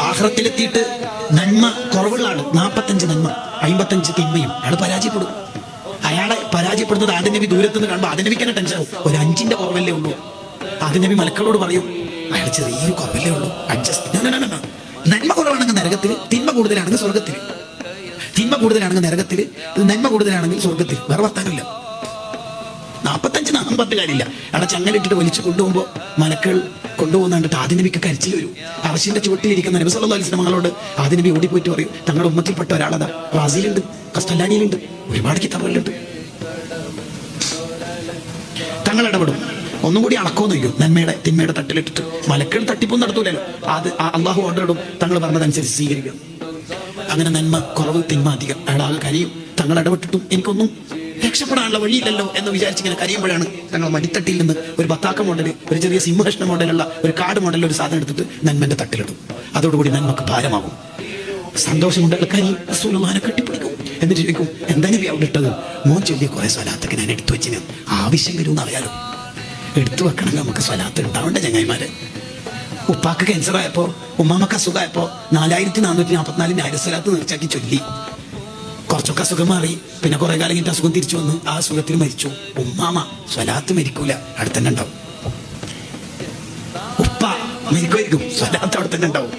ആഖിറത്തിലെത്തിയിട്ട് നന്മ കുറവുള്ള ആള് 45 നന്മ 55 തിന്മയും അയാൾ പരാജയപ്പെടും. അയാളെ പരാജയപ്പെടുന്നത് ആദ്യ നബി ദൂരത്തുനിന്ന് കാണുമ്പോൾ ആദ്യ നബിക്ക് തന്നെ ടെൻഷൻ ആവും. ഒരു 5ന്റെ കുറവല്ലേ ഉള്ളൂ. ആദ്യ നബി മലക്കളോട് പറയും, അയാൾ ചെറിയൊരു കുറവല്ലേ ഉള്ളൂ, അഡ്ജസ്റ്റ്. നന്മ കുറവാണെങ്കിൽ നരകത്തിൽ, തിന്മ കൂടുതലാണെങ്കിൽ സ്വർഗത്തിൽ. തിന്മ കൂടുതലാണെങ്കിൽ നരകത്തിൽ, നന്മ കൂടുതലാണെങ്കിൽ സ്വർഗത്തിൽ. വേറെ വർത്താനമില്ല. 45 നാം പറഞ്ഞ കാര്യമില്ല. അവിടെ ചങ്ങലിട്ടിട്ട് വലിച്ചു കൊണ്ടുപോകുമ്പോൾ മലക്കൾ കൊണ്ടുപോകുന്ന കണ്ടിട്ട് ആദ്യ നബിക്ക് കരച്ചിൽ വരും. അർശിന്റെ ചുവട്ടിലിരിക്കുന്ന നബി സല്ലല്ലാഹു അലൈഹി വസല്ലം മകളോട് ആദ്യ നബി ഓടിപ്പോയിട്ട് പറയും, തങ്ങളുടെ ഉമ്മത്തിൽപ്പെട്ട ഒരാളതാ റാസിയിലുണ്ട്, കസ്തല്ലാനിയിലുണ്ട്, ഒരുപാട് കിതാബുകളിലുണ്ട്. തങ്ങൾ ഇടപെടും. ഒന്നും കൂടി അളക്കോന്ന് ചോദിക്കും. നന്മയുടെ തിന്മയുടെ തട്ടിലിട്ടിട്ട് മലക്കൾ തട്ടിപ്പൊന്നും നടത്തൂലല്ലോ. അത് അള്ളാഹു ഓർഡർ ഇടും. തങ്ങൾ പറഞ്ഞതനുസരിച്ച് സ്വീകരിക്കുക. അങ്ങനെ നന്മ കുറവ്, തിന്മ അധികം. അയാൾ കരയും. തങ്ങൾ ഇടപെട്ടിട്ടും എനിക്കൊന്നും രക്ഷപ്പെടാനുള്ള വഴിയില്ലല്ലോ എന്ന് വിചാരിച്ചിങ്ങനെ കരയുമ്പോഴാണ് തങ്ങൾ മടിത്തട്ടിയിൽ നിന്ന് ഒരു ബത്താക്ക മോഡൽ, ഒരു ചെറിയ സിംഹകൃഷ്ണ മോഡലുള്ള ഒരു കാട് മോഡൽ ഒരു സാധനം എടുത്തിട്ട് നന്മന്റെ തട്ടിലിടും. അതോടുകൂടി നന്മക്ക് ഭാരമാകും. സന്തോഷം കൊണ്ട് കരയും. റസൂലുള്ളാഹിനെ കെട്ടിപ്പിടിക്കും. എന്നിട്ട് ചോദിക്കും, എന്താ നബി അവിടെ ഇട്ടത്? മോൻ ചൊല്ലിയ കുറെ സ്വലാത്തൊക്കെ ഞാൻ എടുത്തു വെച്ചിന്, ആവശ്യം വരുമെന്ന് അറിയാലോ. എടുത്തു വെക്കണമെങ്കിൽ നമുക്ക് സ്വലാത്ത് ഉണ്ടാവേണ്ട ചങ്ങായിമാര്. ഉപ്പാക്ക് ക്യാൻസറായപ്പോ, ഉമ്മാമക്ക് അസുഖമായപ്പോ 4444 ആയിരസ്വലാത്ത് നേർച്ചാക്കി ചൊല്ലി. കുറച്ചൊക്കെ അസുഖം മാറി. പിന്നെ കുറെ കാലം കഴിഞ്ഞിട്ട് അസുഖം തിരിച്ചു വന്ന് ആ അസുഖത്തിൽ മരിച്ചു. ഉമ്മാമ സ്വലാത്ത് മരിക്കൂല, അവിടെ തന്നെ ഉണ്ടാവും. ഉപ്പ മരിക്കുമായിരിക്കും, സ്വലാത്ത് അവിടെ തന്നെ ഉണ്ടാവും.